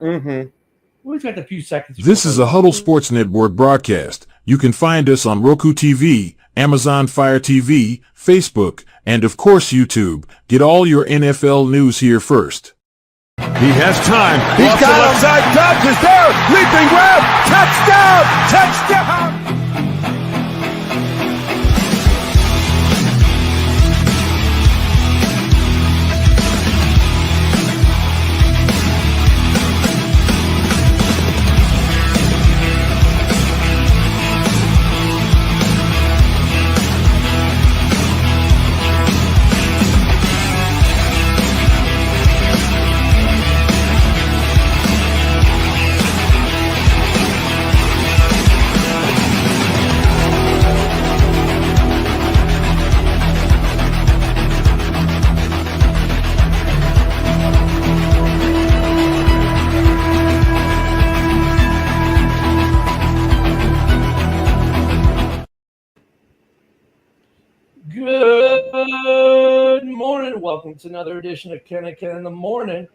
Mm-hmm. We've got a few seconds. This is a Huddle Sports Network broadcast. You can find us on Roku TV, Amazon Fire TV, Facebook, and of course YouTube. Get all your NFL news here first. He has time. He's got the left side. Dobbs is there. Leaping grab. Touchdown. Touchdown. Good morning. Welcome to another edition of Ken and Ken in the Morning.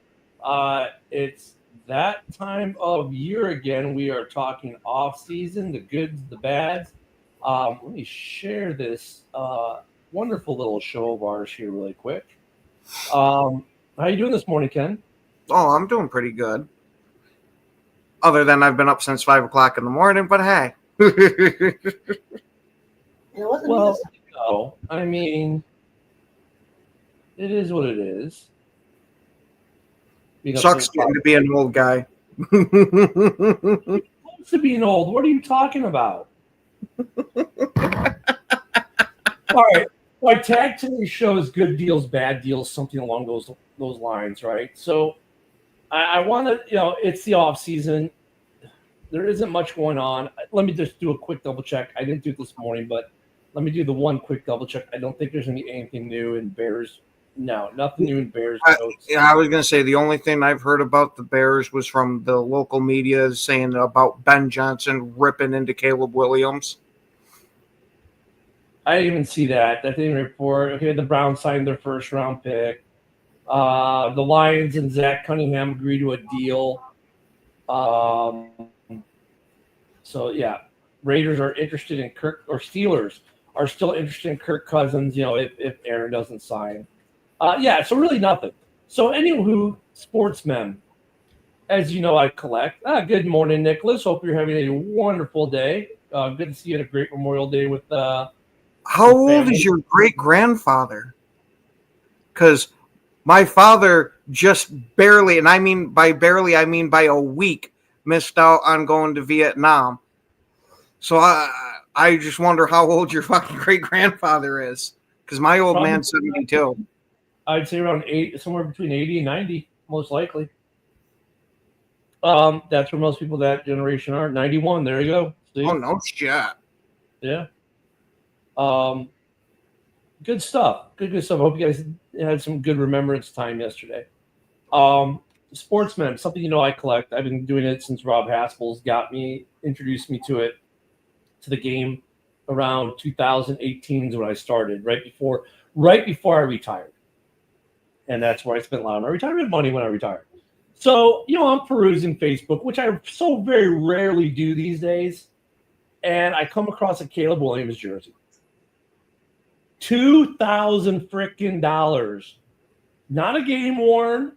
It's that time of year again. We are talking off season, the goods, the bads. Let me share this wonderful little show of ours here really quick. How you doing this morning, Ken? Oh, I'm doing pretty good. Other than I've been up since 5 o'clock in the morning, but hey. Well, no, I mean, it is what it is. Sucks getting to be an old guy. Close to being old. What are you talking about? All right. My tag today's show is good deals, bad deals, something along those lines, right? So I want to, it's the off season. There isn't much going on. Let me just do a quick double check. I didn't do it this morning, but let me do the one quick double check. I don't think there's going to be anything new in Bears. No, nothing new in Bears. I was going to say the only thing I've heard about the Bears was from the local media saying about Ben Johnson ripping into Caleb Williams. I didn't even see that. That didn't report. Okay, the Browns signed their first round pick. The Lions and Zach Cunningham agreed to a deal. So, yeah, Raiders are interested in Kirk, or Steelers are still interested in Kirk Cousins, if Aaron doesn't sign. So really nothing. So anywho, sportsmen, as you know, I collect. Good morning, Nicholas. Hope you're having a wonderful day. Good to see you at a great Memorial Day with How old is your great-grandfather? Because my father just barely, and I mean by barely, I mean by a week, missed out on going to Vietnam. So I just wonder how old your fucking great-grandfather is. Because my old man's 72. I'd say around 8, somewhere between 80 and 90, most likely. That's where most people that generation are. 91, there you go. See? Oh, no shit. Yeah. Good stuff. Good stuff. I hope you guys had some good remembrance time yesterday. Sportsman, something I collect. I've been doing it since Rob Haspel's introduced me to it, to the game around 2018 is when I started, right before I retired. And that's where I spent a lot of my retirement money when I retired. So, I'm perusing Facebook, which I so very rarely do these days. And I come across a Caleb Williams jersey. $2,000 freaking dollars. Not a game worn,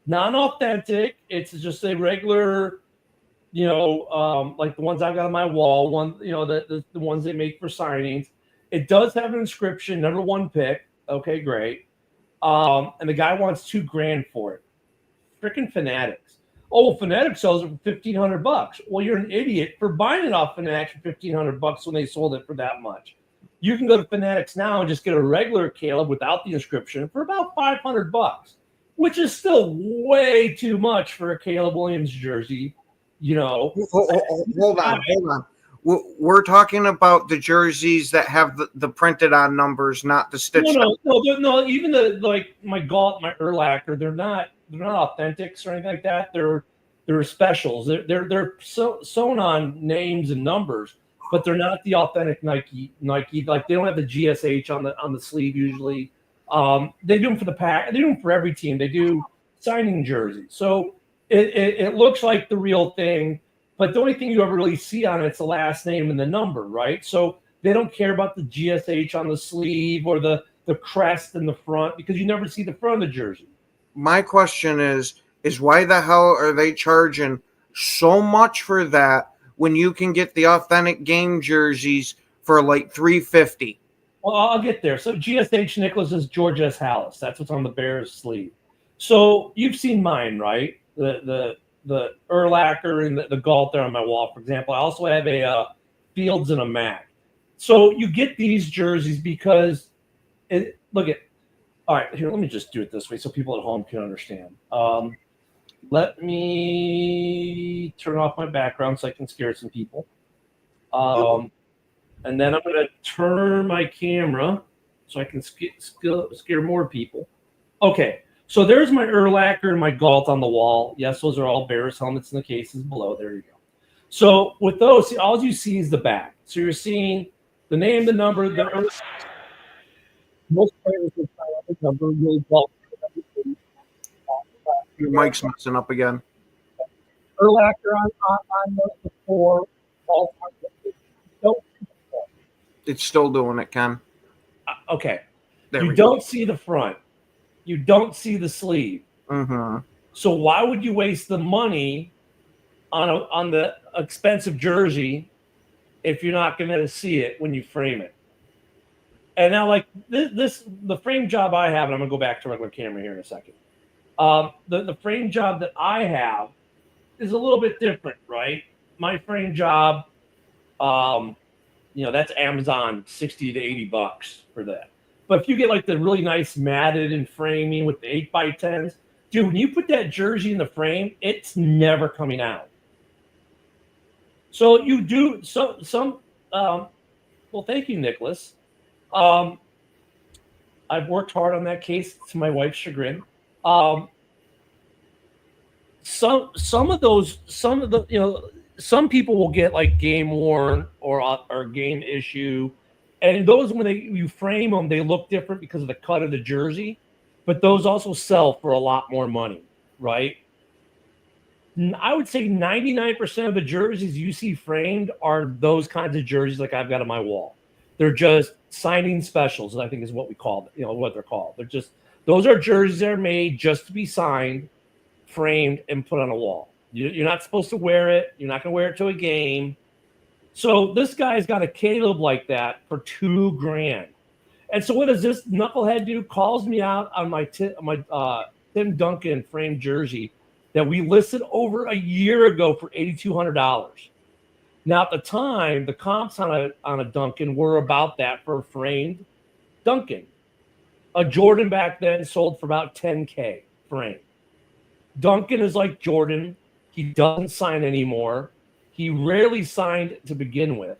non-authentic. It's just a regular, like the ones I've got on my wall, the ones they make for signings. It does have an inscription, number 1 pick. Okay, great. And the guy wants $2,000 for it. Freaking Fanatics. Oh, Fanatics sells it for $1,500. Well, you're an idiot for buying it off Fanatics for $1,500 when they sold it for that much. You can go to Fanatics now and just get a regular Caleb without the inscription for about $500, which is still way too much for a Caleb Williams jersey. Hold on. We're talking about the jerseys that have the printed on numbers, not the stitched. No. Even my Galt, my Urlacher, they're not authentics or anything like that. They're specials. They're sewn on names and numbers, but they're not the authentic Nike. Like they don't have the GSH on the sleeve usually. They do them for the pack. They do them for every team. They do signing jerseys. So It looks like the real thing, but the only thing you ever really see on it's the last name and the number, right? So they don't care about the GSH on the sleeve or the crest in the front because you never see the front of the jersey. My question is why the hell are they charging so much for that when you can get the authentic game jerseys for like $350? Well, I'll get there. So GSH Nicholas is George S. Hallis. That's what's on the Bears sleeve. So you've seen mine, right? The Urlacher and the Galt there on my wall, for example. I also have a Fields and a Mac. So you get these jerseys because all right, here, let me just do it this way so people at home can understand. Let me turn off my background so I can scare some people. And then I'm going to turn my camera so I can scare more people. Okay, so there's my Urlacher and my Galt on the wall. Yes, those are all Bears helmets in the cases below. There you go. So with those, all you see is the back. So you're seeing the name, the number, most players will sign up the number really well. Your mic's messing up again. Urlacher on the four. It's still doing it, Ken. Okay. There You we go. don't see the front. You don't see the sleeve. Mm-hmm. So why would you waste the money on the expensive jersey if you're not going to see it when you frame it? And now, like the frame job I have, and I'm going to go back to regular camera here in a second. The frame job that I have is a little bit different, right? My frame job, that's Amazon, $60 to $80 for that. But if you get like the really nice matted and framing with the 8x10s, dude, when you put that jersey in the frame, it's never coming out. So you do well, thank you, Nicholas. I've worked hard on that case to my wife's chagrin. Some people will get like game worn or game issue, and those when you frame them, they look different because of the cut of the jersey. But those also sell for a lot more money, right? I would say 99% of the jerseys you see framed are those kinds of jerseys like I've got on my wall. They're just signing specials, I think is what we call it, what they're called. They're just, those are jerseys that are made just to be signed, framed, and put on a wall. You're not supposed to wear it. You're not going to wear it to a game. So this guy's got a Caleb like that for $2,000. And so what does this knucklehead do? Calls me out on my Tim Duncan framed jersey that we listed over a year ago for $8,200. Now at the time, the comps on a Duncan were about that for a framed Duncan. A Jordan back then sold for about $10K framed. Duncan is like Jordan. He doesn't sign anymore. He rarely signed to begin with.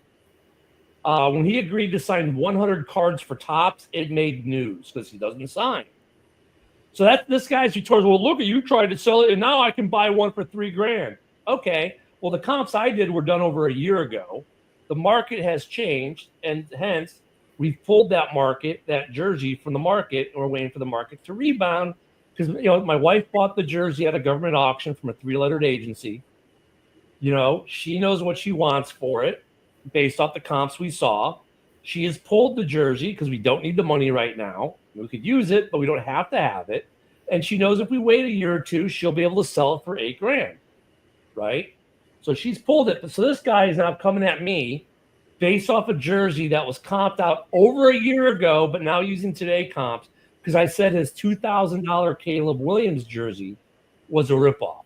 When he agreed to sign 100 cards for Topps, it made news because he doesn't sign. So that's this guy's retort. Well, look at you tried to sell it, and now I can buy one for $3,000. Okay. Well, the comps I did were done over a year ago. The market has changed, and hence we pulled that jersey from the market, and we're waiting for the market to rebound. Because my wife bought the jersey at a government auction from a 3-lettered agency. She knows what she wants for it based off the comps we saw. She has pulled the jersey because we don't need the money right now. We could use it, but we don't have to have it. And she knows if we wait a year or two, she'll be able to sell it for $8,000, right? So she's pulled it. So this guy is now coming at me based off a jersey that was comped out over a year ago, but now using today comps because I said his $2,000 Caleb Williams jersey was a ripoff.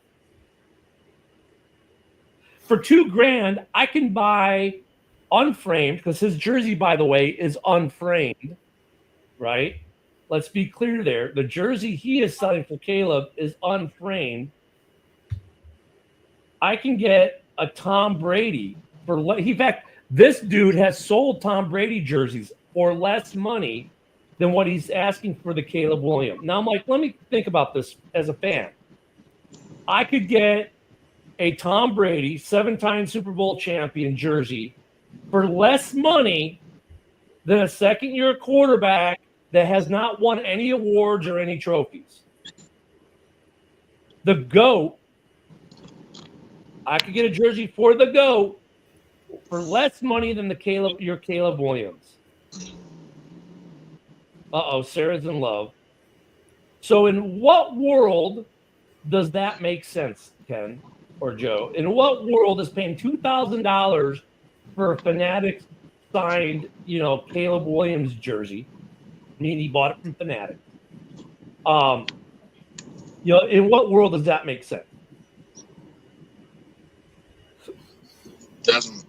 For $2,000, I can buy unframed because his jersey, by the way, is unframed, right? Let's be clear there. The jersey he is selling for Caleb is unframed. I can get a Tom Brady in fact, this dude has sold Tom Brady jerseys for less money than what he's asking for the Caleb Williams. Now I'm like, let me think about this as a fan. I could get a Tom Brady 7-time Super Bowl champion jersey for less money than a second-year quarterback that has not won any awards or any trophies. The GOAT I could get a jersey for the GOAT for less money than your Caleb Williams. Sarah's in love. So in what world does that make sense, Ken or Joe? In what world is paying $2,000 for a Fanatics signed, Caleb Williams jersey? I mean, he bought it from Fanatics. In what world does that make sense? Doesn't.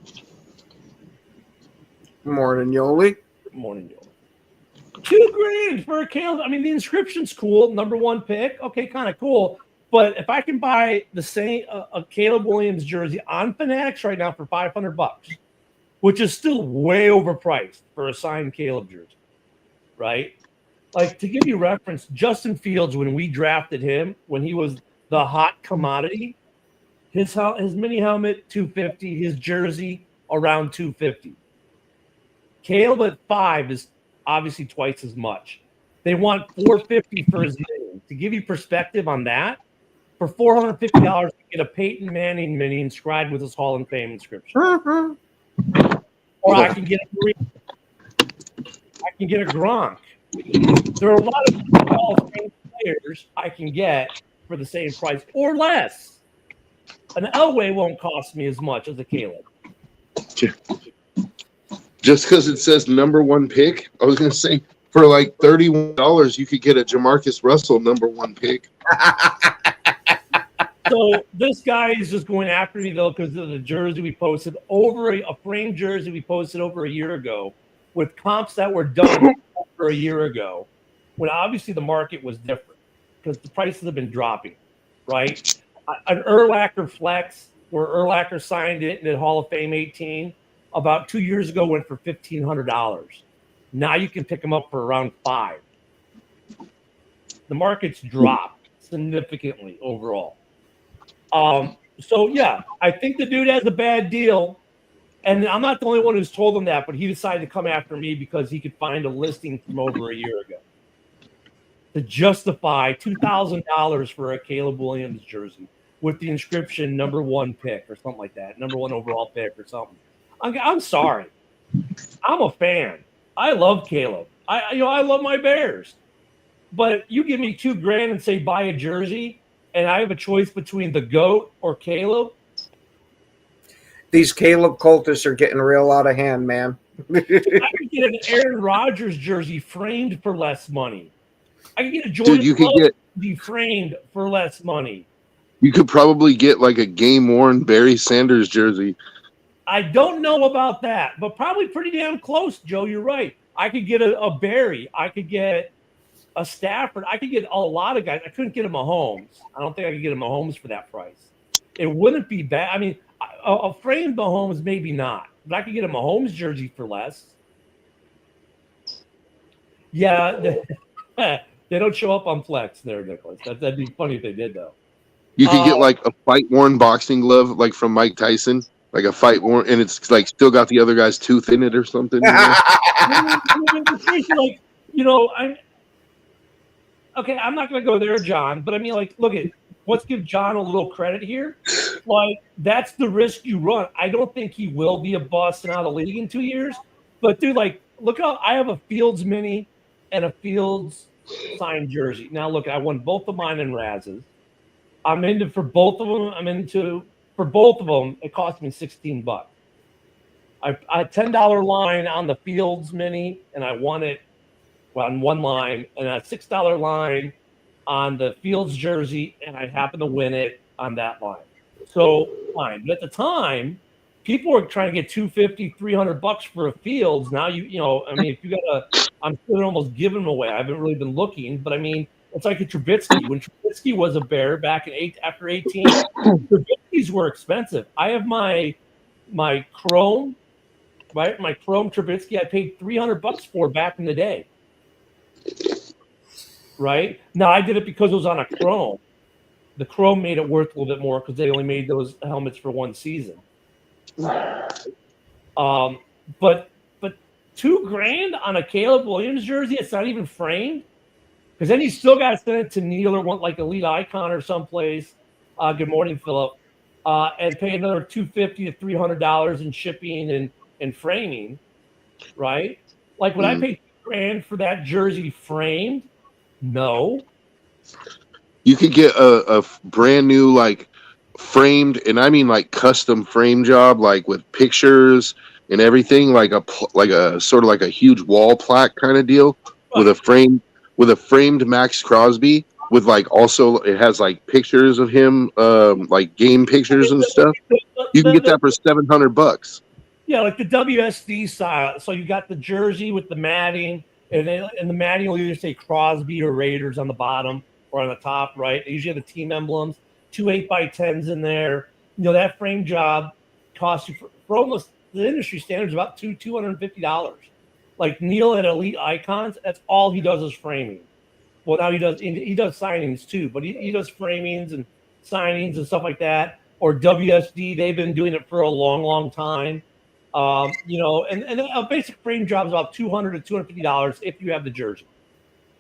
Morning, Yoli. Morning, Joe. $2,000 for a Caleb. I mean, the inscription's cool. Number 1 pick. Okay, kind of cool. But if I can buy the same a Caleb Williams jersey on Fanatics right now for $500, which is still way overpriced for a signed Caleb jersey, right? Like, to give you reference, Justin Fields, when we drafted him, when he was the hot commodity, his mini helmet $250, his jersey around $250. Caleb at 5 is obviously twice as much. They want $450 for his mini. To give you perspective on that, for $450, you get a Peyton Manning mini inscribed with his Hall of Fame inscription. Or I can get a Gronk. There are a lot of Hall of Fame players I can get for the same price or less. An Elway won't cost me as much as a Caleb. Just because it says number 1 pick, I was going to say for like $31, you could get a Jamarcus Russell number 1 pick. So this guy is just going after me, though, because of the jersey we posted a framed jersey we posted over a year ago with comps that were done over a year ago, when obviously the market was different because the prices have been dropping, right? An Urlacher Flex, where Urlacher signed it in the Hall of Fame 18, about 2 years ago went for $1,500. Now you can pick them up for around $5. The market's dropped significantly overall. So yeah, I think the dude has a bad deal, and I'm not the only one who's told him that, but he decided to come after me because he could find a listing from over a year ago to justify $2,000 for a Caleb Williams jersey with the inscription number 1 pick or something like that, number 1 overall pick or something. I'm sorry. I'm a fan. I love Caleb. I love my Bears. But you give me $2,000 and say buy a jersey, and I have a choice between the GOAT or Caleb. These Caleb cultists are getting real out of hand, man. I could get an Aaron Rodgers jersey framed for less money. I could get a Jordan jersey framed for less money. You could probably get like a game-worn Barry Sanders jersey. I don't know about that, but probably pretty damn close, Joe. You're right. I could get a Barry. I could get a Stafford. I could get a lot of guys. I couldn't get a Mahomes. I don't think I could get a Mahomes for that price. It wouldn't be bad. I mean, a framed Mahomes, maybe not. But I could get a Mahomes jersey for less. Yeah, they don't show up on Flex there, Nicholas. That'd be funny if they did, though. You could get like a fight-worn boxing glove, like from Mike Tyson. Like a fight worn, and it's like still got the other guy's tooth in it or something. I'm not going to go there, John. But I mean, like, let's give John a little credit here. Like, that's the risk you run. I don't think he will be a bust and out of the league in 2 years. But dude, like, look how I have a Fields mini and a Fields signed jersey. Now, look, I won both of mine in Raz's. I'm into for both of them. For both of them, it cost me $16. I had $10 line on the Fields mini, and I won it on one line, and a $6 line on the Fields jersey, and I happened to win it on that line. So fine. But at the time, people were trying to get $250, $300 for a Fields. Now if you got I'm still almost giving them away. I haven't really been looking, but I mean, it's like a Trubisky. When Trubisky was a Bear back after 18, Trubisky's were expensive. I have my Chrome, right? My Chrome Trubisky I paid $300 for back in the day. Right? Now I did it because it was on a Chrome. The Chrome made it worth a little bit more because they only made those helmets for one season. But $2,000 on a Caleb Williams jersey, it's not even framed. Because then you still got to send it to Neil or want like Elite Icon or someplace. Good morning, Philip. and pay another $250 to $300 in shipping and framing, right? Like, would I pay $2,000 for that jersey framed? No. You could get a brand new, like, framed, and I mean like custom frame job, like with pictures and everything, like a sort of like a huge wall plaque kind of deal with a framed Max Crosby with, like, also it has like pictures of him, like game pictures and stuff. You can get that for $700. Yeah, like the WSD style. So you got the jersey with the matting, and the matting will either say Crosby or Raiders on the bottom or on the top, right? They usually have the team emblems, 2 8x10s in there. You know, that frame job costs you for almost the industry standards about $250. Like Neil at Elite Icons, that's all he does is framing. Well, now he does signings too, but he does framings and signings and stuff like that. Or WSD, they've been doing it for a long, long time. You know, and a basic frame job is about $200 to $250 if you have the jersey.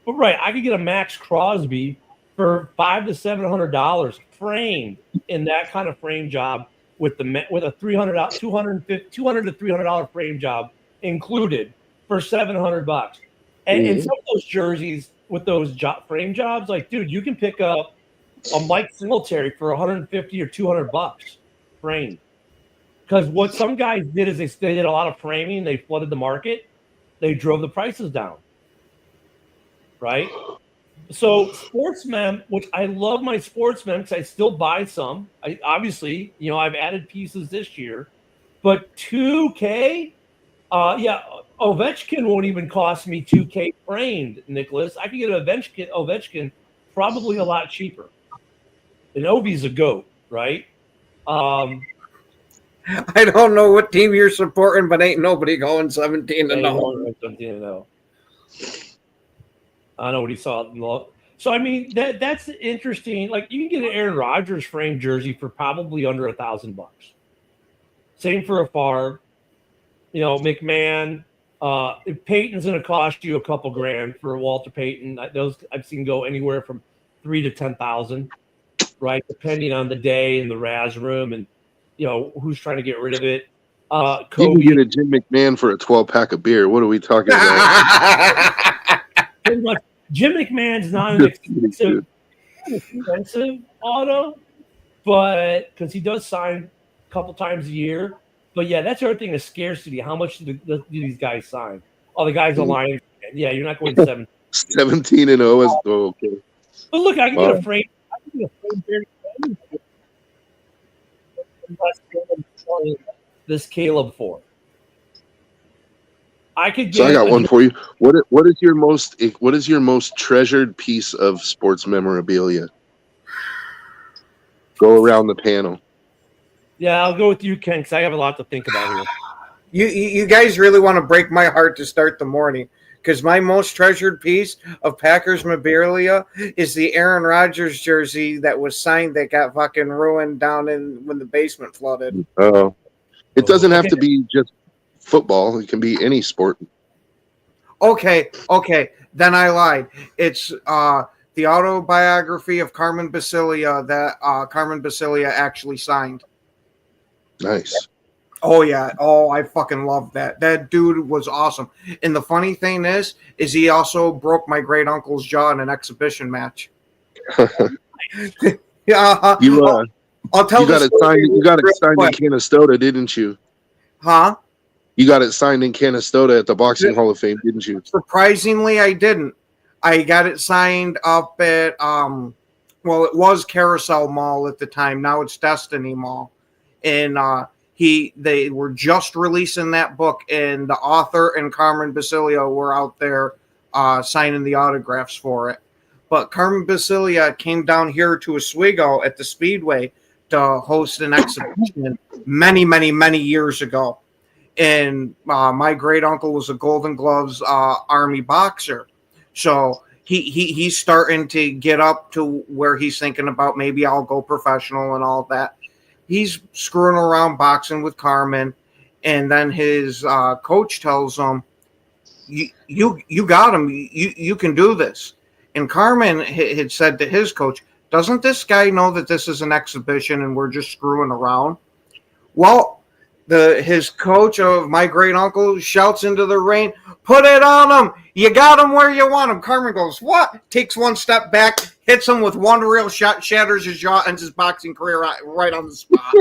But right, I could get a Max Crosby for $500 to $700 framed in that kind of frame job with a $200 to $300 frame job included for $700. And some of those jerseys with those frame jobs, like, dude, you can pick up a Mike Singletary for $150 or $200 framed. Because what some guys did is they did a lot of framing, they flooded the market, they drove the prices down. Right? So sportsmen, which I love my sportsmen because I still buy some. Obviously, you know, I've added pieces this year, but $2K, Ovechkin won't even cost me $2K framed, Nicholas. I can get an Ovechkin probably a lot cheaper. And Ovi's a GOAT, right? I don't know what team you're supporting, but ain't nobody going 17-0. 17-0. I know what he saw. So I mean that's interesting. Like, you can get an Aaron Rodgers framed jersey for probably under $1,000. Same for a Favre. You know, McMahon. If Peyton's going to cost you a couple grand for Walter Payton. Those I've seen go anywhere from $3,000 to $10,000, right? Depending on the day and the Raz room and, you know, who's trying to get rid of it. You can get a Jim McMahon for a 12-pack of beer. What are we talking about? Pretty much, Jim McMahon's not an expensive auto, but because he does sign a couple times a year. But yeah, that's the other thing, the scarcity. How much do these guys sign? Oh, the guys are lying. Yeah, you're not going to 17-0 is okay. But look, I can get a frame. I can get a frame this Caleb for. I could get. So I got one for you. What is your most treasured piece of sports memorabilia? Go around the panel. Yeah, I'll go with you, Ken, because I have a lot to think about here. You guys really want to break my heart to start the morning, because my most treasured piece of Packers memorabilia is the Aaron Rodgers jersey that was signed that got fucking ruined down when the basement flooded. Oh, it doesn't have to be just football. It can be any sport. Okay, then I lied. It's the autobiography of Carmen Basilia that Carmen Basilia actually signed. Nice. Oh yeah. Oh, I fucking love that. That dude was awesome. And the funny thing is he also broke my great uncle's jaw in an exhibition match. Yeah. I'll tell you. You got it signed in Canastota, didn't you? Huh? You got it signed in Canastota at the Boxing Hall of Fame, didn't you? Surprisingly, I didn't. I got it signed up at it was Carousel Mall at the time. Now it's Destiny Mall. And they were just releasing that book, and the author and Carmen Basilia were out there signing the autographs for it. But Carmen Basilia came down here to Oswego at the Speedway to host an exhibition many, many, many years ago. And my great uncle was a Golden Gloves Army boxer, so he's starting to get up to where he's thinking about maybe I'll go professional and all that. He's screwing around boxing with Carmen, and then his coach tells him, "You got him. You can do this." And Carmen had said to his coach, doesn't this guy know that this is an exhibition and we're just screwing around? Well, his coach of my great uncle shouts into the ring, put it on him. You got him where you want him. Carmen goes, what? Takes one step back, hits him with one real shot, shatters his jaw, ends his boxing career right on the spot.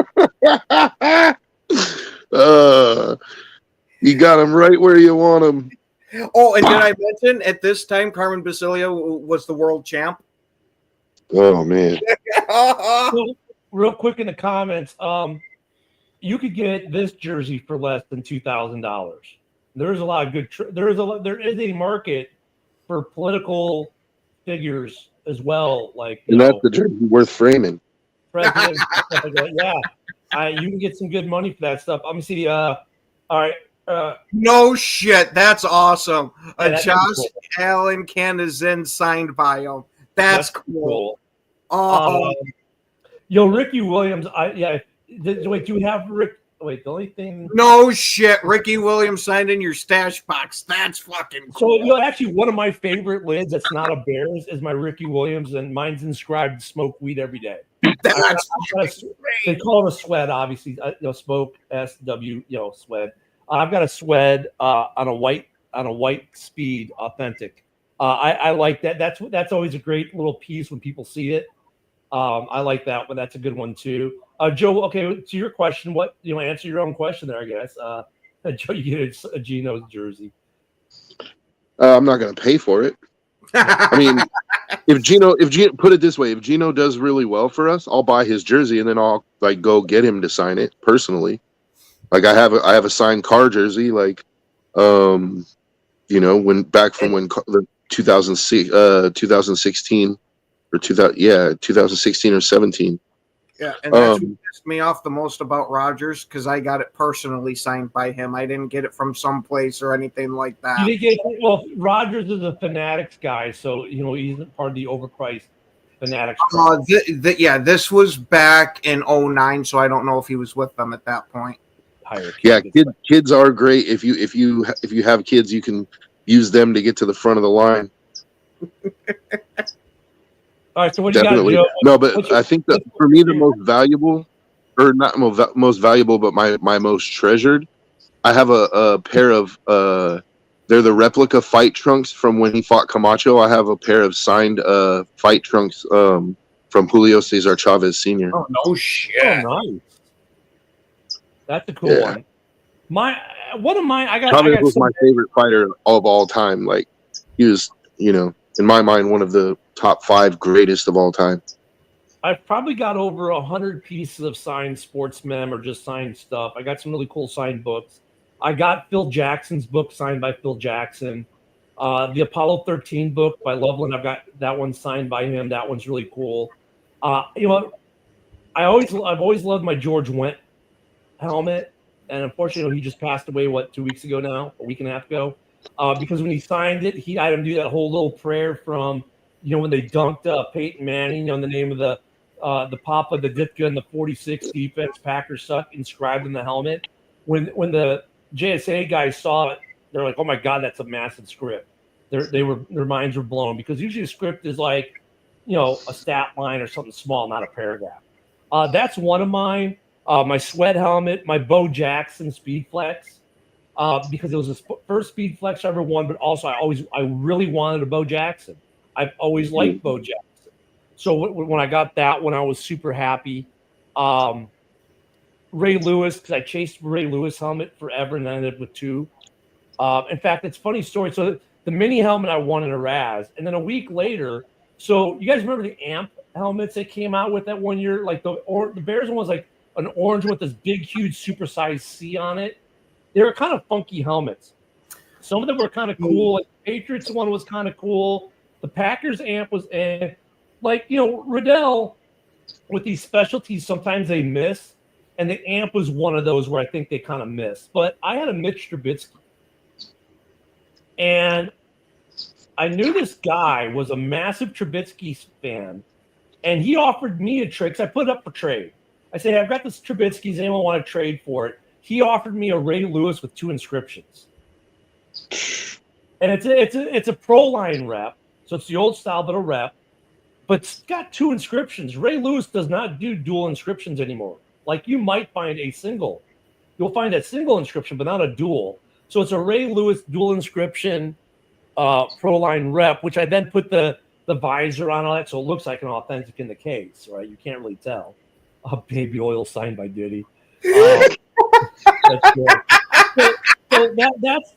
You got him right where you want him. Oh, and did I mention at this time Carmen Basilio was the world champ? Oh, man. So, real quick in the comments, you could get this jersey for less than $2,000. There's a lot of good. There is a market for political figures as well, like And that's the jersey worth framing. presidents, stuff like that. Yeah, you can get some good money for that stuff. Let me see. All right. No shit, that's awesome. A that's Josh cool. Allen Canizin signed by him. That's cool. Cool. Yo, Ricky Williams. Wait, do we have Rick? Wait, the only thing. No shit, Ricky Williams signed in your stash box. That's fucking cool. So, actually, one of my favorite lids that's not a Bears is my Ricky Williams, and mine's inscribed "Smoke weed every day." That's They call it a sweat, obviously. Smoke SW. Sweat. I've got a sweat on a white Speed Authentic. I like that. That's always a great little piece when people see it. I like that one. That's a good one too. Joe, okay, to your question, answer your own question there, I guess. Joe, you get a Geno jersey. I'm not going to pay for it. I mean, if Geno, put it this way, if Geno does really well for us, I'll buy his jersey and then I'll go get him to sign it personally. Like I have a signed car jersey, like, when the 2016 or 2016 or 17. Yeah, and that's what pissed me off the most about Rodgers because I got it personally signed by him. I didn't get it from someplace or anything like that. You didn't get Rodgers is a Fanatics guy, so he's part of the overpriced Fanatics. This was back in 2009, so I don't know if he was with them at that point. Yeah, kids are great. If you have kids, you can use them to get to the front of the line. All right, so what Definitely. do you got, Joe? No, but I think that for me the most valuable, or not most valuable, but my most treasured, I have a pair of they're the replica fight trunks from when he fought Camacho. I have a pair of signed fight trunks from Julio Cesar Chavez Sr. Oh no shit! Oh, nice. That's a cool one. Chavez was my favorite fighter of all time. Like he was, in my mind, one of the top 5 greatest of all time. I've probably got over 100 pieces of signed sports mem or just signed stuff. I got some really cool signed books. I got Phil Jackson's book signed by Phil Jackson. The Apollo 13 book by Loveland, I've got that one signed by him. That one's really cool. I've always loved my George Wendt helmet, and unfortunately, he just passed away. 2 weeks ago now, a week and a half ago. Because when he signed it, he had him do that whole little prayer from, when they dunked Peyton Manning on the name of the Papa, the Ditka, and the 46 defense, Packers suck, inscribed in the helmet. When the JSA guys saw it, they're like, "Oh my God, that's a massive script." Their minds were blown because usually a script is like, a stat line or something small, not a paragraph. That's one of mine. My sweat helmet, my Bo Jackson Speed Flex. Because it was the first Speed Flex I ever won, but also I really wanted a Bo Jackson. I've always liked Bo Jackson. So when I got that one, I was super happy. Ray Lewis, because I chased Ray Lewis helmet forever and ended up with 2. In fact, it's a funny story. So the mini helmet I won in a Raz, and then a week later, so you guys remember the AMP helmets they came out with that one year? Like the Bears one was like an orange with this big, huge, supersized C on it. They were kind of funky helmets. Some of them were kind of cool. Like the Patriots one was kind of cool. The Packers amp was Riddell with these specialties, sometimes they miss. And the amp was one of those where I think they kind of missed. But I had a Mitch Trubisky. And I knew this guy was a massive Trubisky fan. And he offered me a trade because I put it up for trade. I said, hey, I've got this Trubisky. Does anyone want to trade for it? He offered me a Ray Lewis with 2 inscriptions. And it's a pro line rep. So it's the old style, but a rep. but it's got 2 inscriptions. Ray Lewis does not do dual inscriptions anymore. Like you might find a single. You'll find a single inscription, but not a dual. So it's a Ray Lewis dual inscription Proline rep, which I then put the visor on all that, so it looks like an authentic in the case, right? You can't really tell. Baby oil signed by Diddy. That's good. So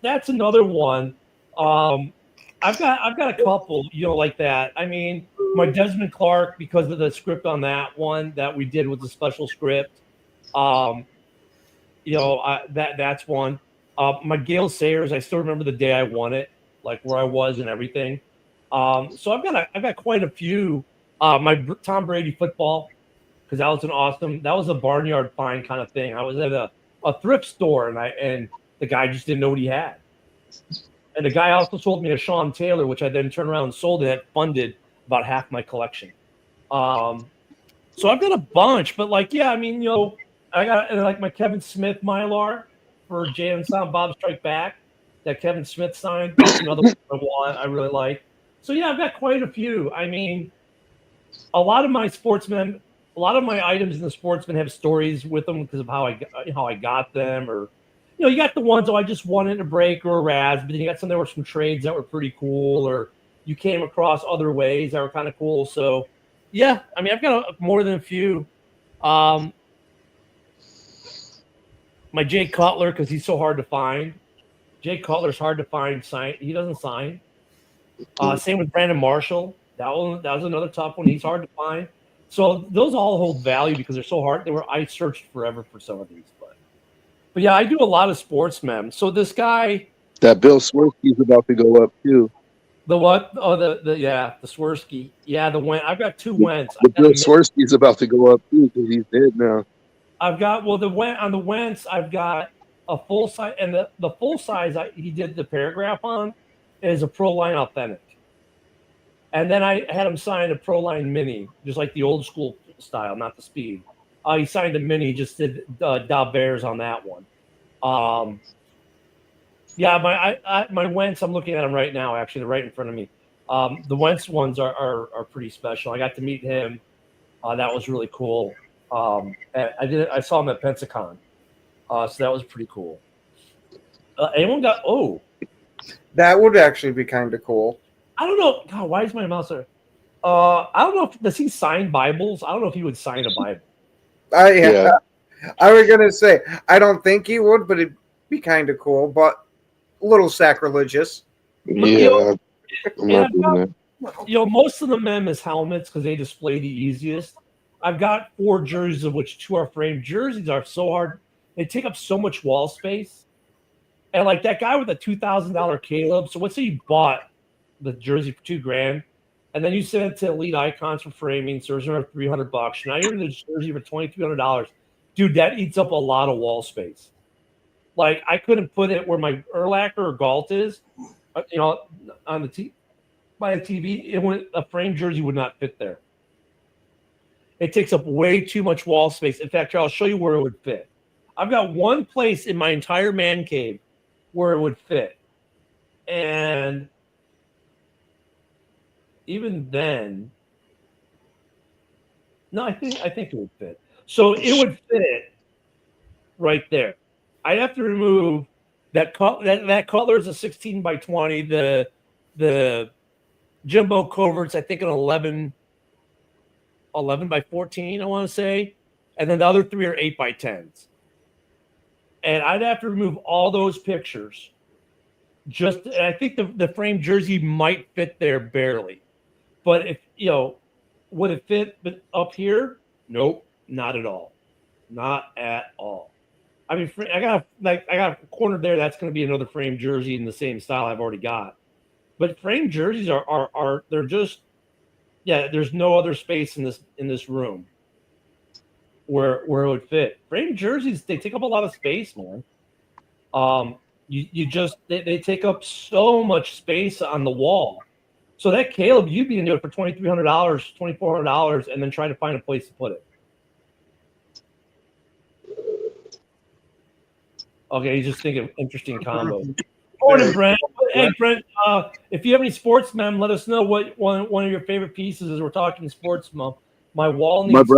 that's another one. I've got a couple, like that. I mean, my Desmond Clark, because of the script on that one that we did with the special script. That's one. My Gale Sayers, I still remember the day I won it, like where I was and everything. So I've got quite a few. My Tom Brady football, because that was a barnyard find kind of thing. I was at a thrift store and the guy just didn't know what he had. And the guy also sold me a Sean Taylor, which I then turned around and sold, and that funded about half my collection. So I've got a bunch, but I got like my Kevin Smith Mylar for Jay and Silent Bob Strike Back that Kevin Smith signed. That's another one I want. I really like. So yeah, I've got quite a few. I mean, a lot of my items in the Sportsman have stories with them because of how I got them, or you got the ones I just won in a break or a Raz, but then you got some that were some trades that were pretty cool, or you came across other ways that were kind of cool. So yeah, I mean, I've got more than a few. My Jay Cutler, because he's so hard to find. Jay Cutler's hard to find. He doesn't sign. Same with Brandon Marshall. That was another tough one. He's hard to find. So those all hold value because they're so hard. I searched forever for some of these, but yeah, I do a lot of sportsmen. So this guy, that Bill Swirsky's about to go up too. The what? Oh, the Swirsky. Yeah, the Wentz. I've got 2 Wentz. The Bill Swirsky's about to go up too because he's dead now. I've got on the Wentz. I've got a full size, and the full size he did the paragraph on is a Proline Authentic, and then I had him sign a Proline Mini, just like the old school style, not the speed. He signed a Mini, just did Bears on that one. Yeah, my Wentz, I'm looking at them right now. Actually, they're right in front of me. The Wentz ones are pretty special. I got to meet him. That was really cool. I saw him at Pensacon. So that was pretty cool. Anyone got? Oh, that would actually be kind of cool. I don't know. God, why is my mouse there? I don't know. Does he sign Bibles? I don't know if he would sign a Bible. Yeah. I was gonna say I don't think he would, but it'd be kind of cool, but a little sacrilegious. Yeah. Most of the mem is helmets because they display the easiest. I've got 4 jerseys, of which 2 are framed. Jerseys are so hard; they take up so much wall space. And like that guy with the $2,000 Caleb. So let's say you bought the jersey for $2,000, and then you sent it to Elite Icons for framing. So there's another $300. Now you're in the jersey for $2,300. Dude, that eats up a lot of wall space. Like I couldn't put it where my Urlacher or Galt is, on the by the TV. A frame jersey would not fit there. It takes up way too much wall space. In fact, I'll show you where it would fit. I've got one place in my entire man cave where it would fit, and even then, no, I think it would fit. So it would fit right there. I'd have to remove that Cutler is a 16 by 20. The Jimbo Covert's, I think, an 11 by 14, I want to say. And then the other 3 are 8 by 10s. And I'd have to remove all those pictures. I think the frame jersey might fit there barely. But would it fit up here? Nope, not at all. Not at all. I mean, I got a corner there. That's going to be another frame jersey in the same style I've already got. But frame jerseys are they're just, yeah. There's no other space in this room where it would fit. Frame jerseys, they take up a lot of space, man. They take up so much space on the wall. So that Caleb, you'd be into it for $2,300, $2,400, and then try to find a place to put it. Okay, he's just thinking interesting combo. Morning, Brent. Hey, Brent, if you have any sportsmen, let us know what one of your favorite pieces is. We're talking sports. My wall needs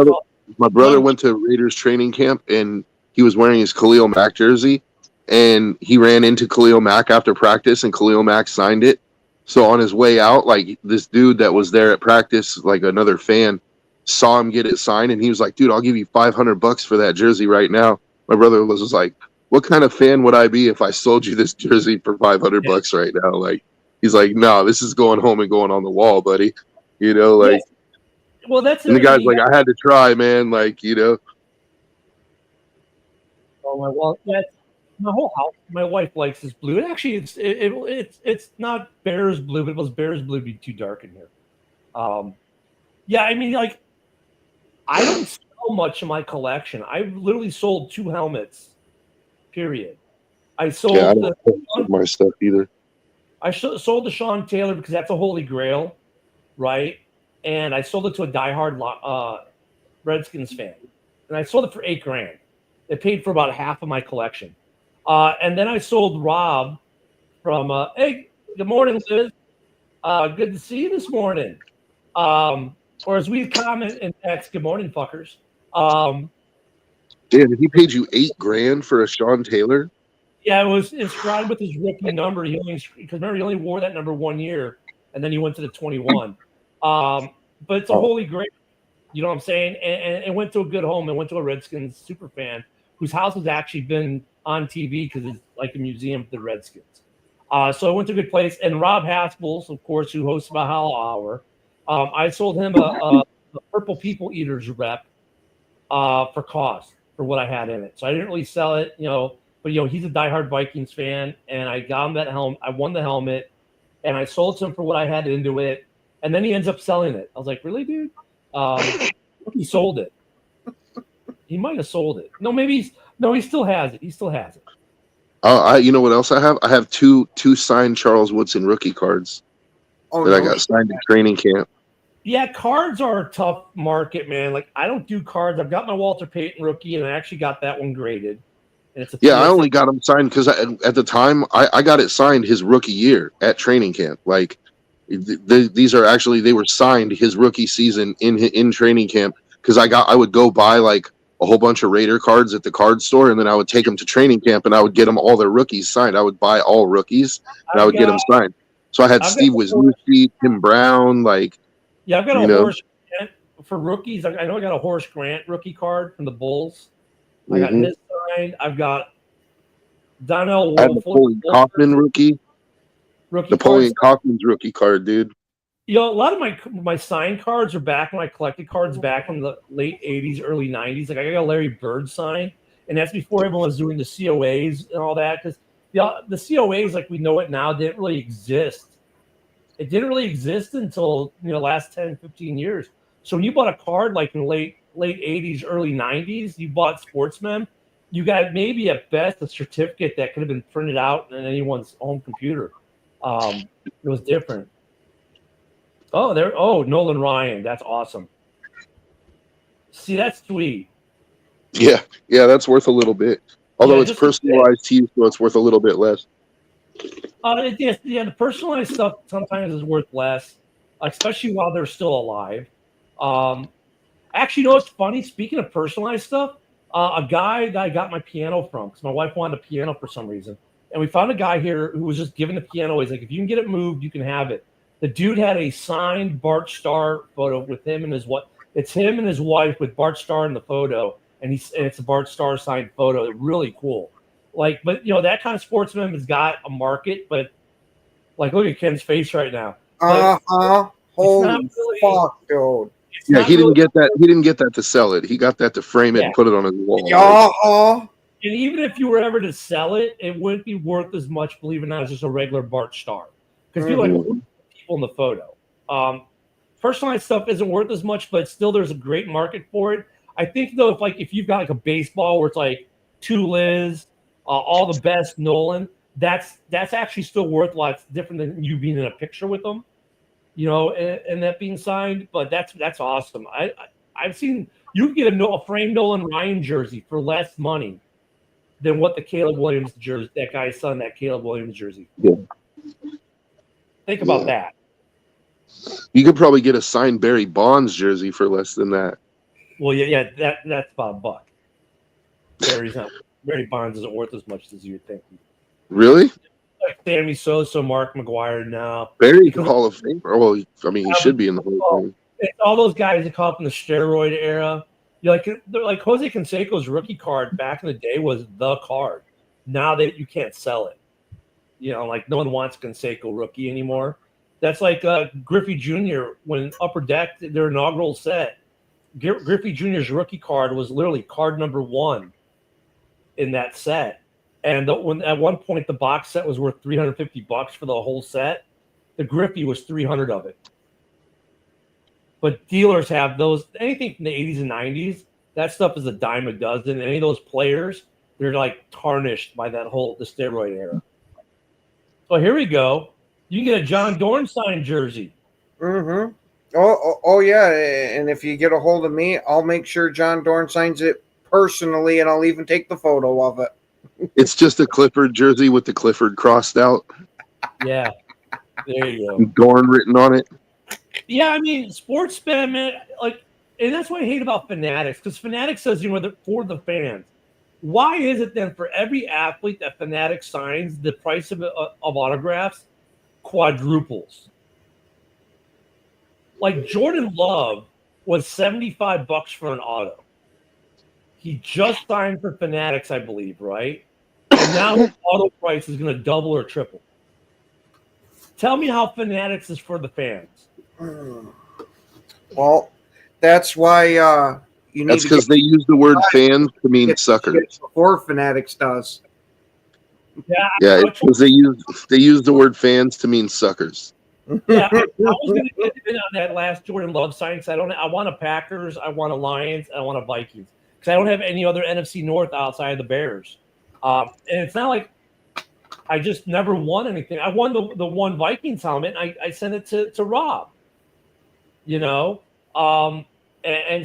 My brother went to Raiders training camp and he was wearing his Khalil Mack jersey, and he ran into Khalil Mack after practice, and Khalil Mack signed it. So on his way out, like this dude that was there at practice, like another fan, saw him get it signed, and he was like, "Dude, I'll give you $500 for that jersey right now." My brother was like, "What kind of fan would I be if I sold you this jersey for $500 right now?" Like, he's like, "No, this is going home and going on the wall, buddy." You know, like. Yes. Well, that's And the guy's like, "I had to try, man." Like, you know. Oh my well, that's my whole house. My wife likes this blue. Actually, it's not Bears blue, but if it was Bears blue, it'd be too dark in here. Yeah, I mean, like, I don't sell much of my collection. I've literally sold 2 helmets. Period. I sold Yeah, I don't sell my stuff either. I sold the Sean Taylor because that's a holy grail, right? And I sold it to a diehard Redskins fan, and I sold it for $8,000. They paid for about half of my collection, and then I sold Rob from. Hey, good morning, Liz. Good to see you this morning. Or as we comment in text, good morning, fuckers. Damn, he paid you $8,000 for a Sean Taylor? Yeah, it was inscribed with his rookie number. Because remember, he only wore that number 1 year, and then he went to the 21. But it's a holy grail. You know what I'm saying? And it went to a good home. It went to a Redskins super fan whose house has actually been on TV because it's like a museum for the Redskins. So I went to a good place. And Rob Haskell's, of course, who hosts Valhalla Hour, I sold him a Purple People Eaters rep for cost for what I had in it. So I didn't really sell it, but he's a diehard Vikings fan, and I got him that helmet. I won the helmet, and I sold it to him for what I had into it, and then he ends up selling it. I was like, really, dude? He sold it. He might have sold it. No, maybe he still has it. He still has it. You know what else I have? I have two signed Charles Woodson rookie cards that I got signed in training camp. Yeah, cards are a tough market, man. Like, I don't do cards. I've got my Walter Payton rookie, and I actually got that one graded. And it's I only got him signed because at the time I got it signed his rookie year at training camp. Like, these are actually, they were signed his rookie season in training camp because I would go buy like a whole bunch of Raider cards at the card store, and then I would take them to training camp, and I would get them all their rookies signed. I would buy all rookies, and I would get them signed. So I had Steve Wisniewski, Tim Brown, like. Yeah, I've got a Horace Grant for rookies. I know I got a Horace Grant rookie card from the Bulls. I got his signed. I've got Donnell Wolf. Napoleon Kaufman rookie. Napoleon Kaufman's rookie card, dude. A lot of my signed cards are back when I collected cards back in the late 80s, early 90s. Like, I got a Larry Bird sign, and that's before everyone was doing the COAs and all that. Because the COAs, like we know it now, didn't really exist. It didn't really exist until last 10, 15 years. So when you bought a card like in late 80s, early 90s, you bought Sportsman, you got maybe at best a certificate that could have been printed out on anyone's home computer. It was different. Nolan Ryan. That's awesome. See, that's sweet. Yeah, that's worth a little bit. Although it's personalized to you, so it's worth a little bit less. The personalized stuff sometimes is worth less, especially while they're still alive. Actually, what's funny? Speaking of personalized stuff, a guy that I got my piano from, because my wife wanted a piano for some reason, and we found a guy here who was just giving the piano. He's like, if you can get it moved, you can have it. The dude had a signed Bart Starr photo with him and his wife. It's him and his wife with Bart Starr in the photo, and it's a Bart Starr signed photo. It's really cool. Like, but that kind of sportsman has got a market, but like, look at Ken's face right now. Holy fuck, dude. Yeah, he didn't get that. He didn't get that to sell it. He got that to frame it and put it on his wall. And even if you were ever to sell it, it wouldn't be worth as much, believe it or not, as just a regular Bart Starr. Because people in the photo. Personalized stuff isn't worth as much, but still there's a great market for it. I think though, if you've got like a baseball where it's like two Liz, all the best Nolan, that's actually still worth a lot. It's different than you being in a picture with them, and that being signed. But that's awesome. I've seen you can get a framed Nolan Ryan jersey for less money than what the Caleb Williams jersey, that guy's son, that Caleb Williams jersey. Yeah. Think about Yeah. that. You could probably get a signed Barry Bonds jersey for less than that. Well, yeah, that's about $1. Barry Bonds isn't worth as much as you would think. Really? Like Sammy Sosa, Mark McGuire now. Barry Because- Hall of Fame? Well, I mean, he should be in the Hall of Fame. It's all those guys that caught up in the steroid era. They're like Jose Canseco's rookie card back in the day was the card. Now that you can't sell it. Like no one wants Canseco rookie anymore. That's like Griffey Jr. when Upper Deck their inaugural set. Griffey Jr.'s rookie card was literally card number 1 in that set. And when at one point the box set was worth $350 for the whole set, the Griffey was 300 of it. But dealers have those, anything from the 80s and 90s, that stuff is a dime a dozen. Any of those players, they're like tarnished by the steroid era. So here we go. You can get a John Dornstein jersey. Mm-hmm. Oh, yeah. And if you get a hold of me, I'll make sure John Dorn signs it personally, and I'll even take the photo of it. It's just a Clifford jersey with the Clifford crossed out, Yeah. There you go. and Dorn written on it. Yeah, I mean, sports fan, man, and that's what I hate about Fanatics, because Fanatics says, for the fans. Why is it then for every athlete that Fanatics signs, the price of autographs quadruples? Like Jordan Love was $75 for an auto. He just signed for Fanatics, I believe, right? And now his auto price is going to double or triple. Tell me how Fanatics is for the fans. Well, that's why you need That's to because get they use the word fans to mean suckers. before Fanatics does. Yeah, it's because they use the word fans to mean suckers. Yeah, I was going to get in on that last Jordan Love signing. I want a Packers, I want a Lions, I want a Vikings, because I don't have any other NFC North outside of the Bears. And it's not like I just never won anything. I won the one Vikings helmet. And I sent it to Rob. And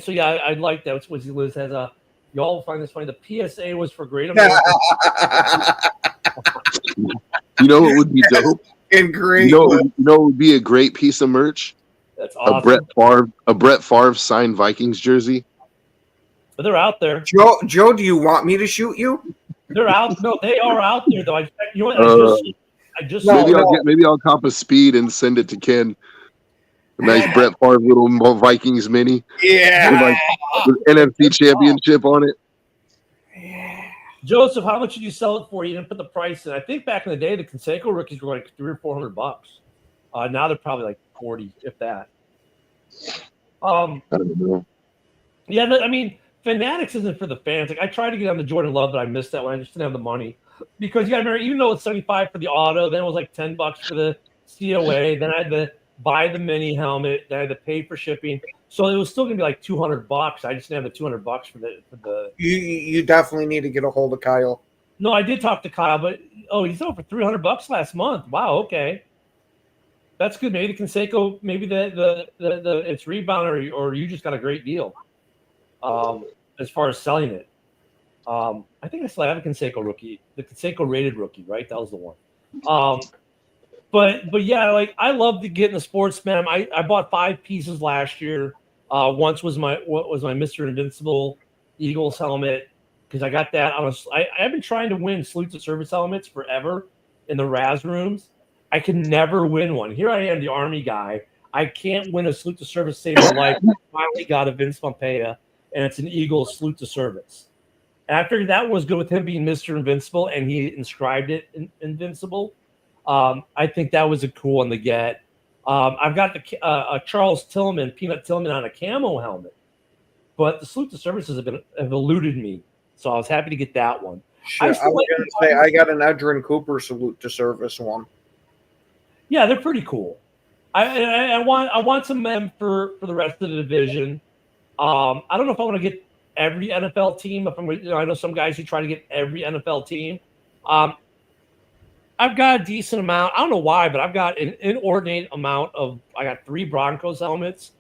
so yeah, I like that. What Liz has a. Y'all find this funny. The PSA was for Great America. You know what would be dope? And great. You know what would be a great piece of merch? That's awesome. A Brett Favre signed Vikings jersey. But they're out there. Joe, do you want me to shoot you? They're out. No, they are out there though. You know what? I just Maybe I'll cop a speed and send it to Ken. A nice Brett Favre little Vikings mini. Yeah. With NFC Championship on it. Joseph, how much did you sell it for? You didn't put the price in. I think back in the day, the Canseco rookies were like $300 or $400. Now they're probably like 40, if that. I don't know. Yeah, I mean, Fanatics isn't for the fans. Like I tried to get on the Jordan Love, but I missed that one. I just didn't have the money because you got to remember, even though it's $75 for the auto, then it was like $10 for the COA. Then I had to buy the mini helmet. Then I had to pay for shipping. So it was still gonna be like $200. I just didn't have the $200 for the. You definitely need to get a hold of Kyle. No, I did talk to Kyle, but he's sold for $300 last month. Wow, okay, that's good. Maybe the Canseco, maybe the it's rebound or you just got a great deal. As far as selling it, I think I still have a Canseco rookie, the Canseco rated rookie, right? That was the one. But yeah, like I love to get in the sports, man. I bought 5 pieces last year. Once was my Mr. Invincible Eagles helmet because I got that on I've been trying to win Salute to Service helmets forever in the Raz rooms. I can never win one. Here I am, the Army guy. I can't win a Salute to Service save my life. I finally got a Vince Pompea, and it's an Eagles Salute to Service. After that was good with him being Mr. Invincible, and he inscribed it Invincible. I think that was a cool one to get. I've got the Charles Tillman, Peanut Tillman on a camo helmet, but the Salute to Services have eluded me, so I was happy to get that one. I was going to say I got an Edgerrin Cooper Salute to Service one. Yeah, they're pretty cool. I want some men for the rest of the division. I don't know if I want to get every NFL team. If I know some guys who try to get every NFL team. I've got a decent amount. I don't know why, but I've got an inordinate amount of. I got 3 Broncos helmets.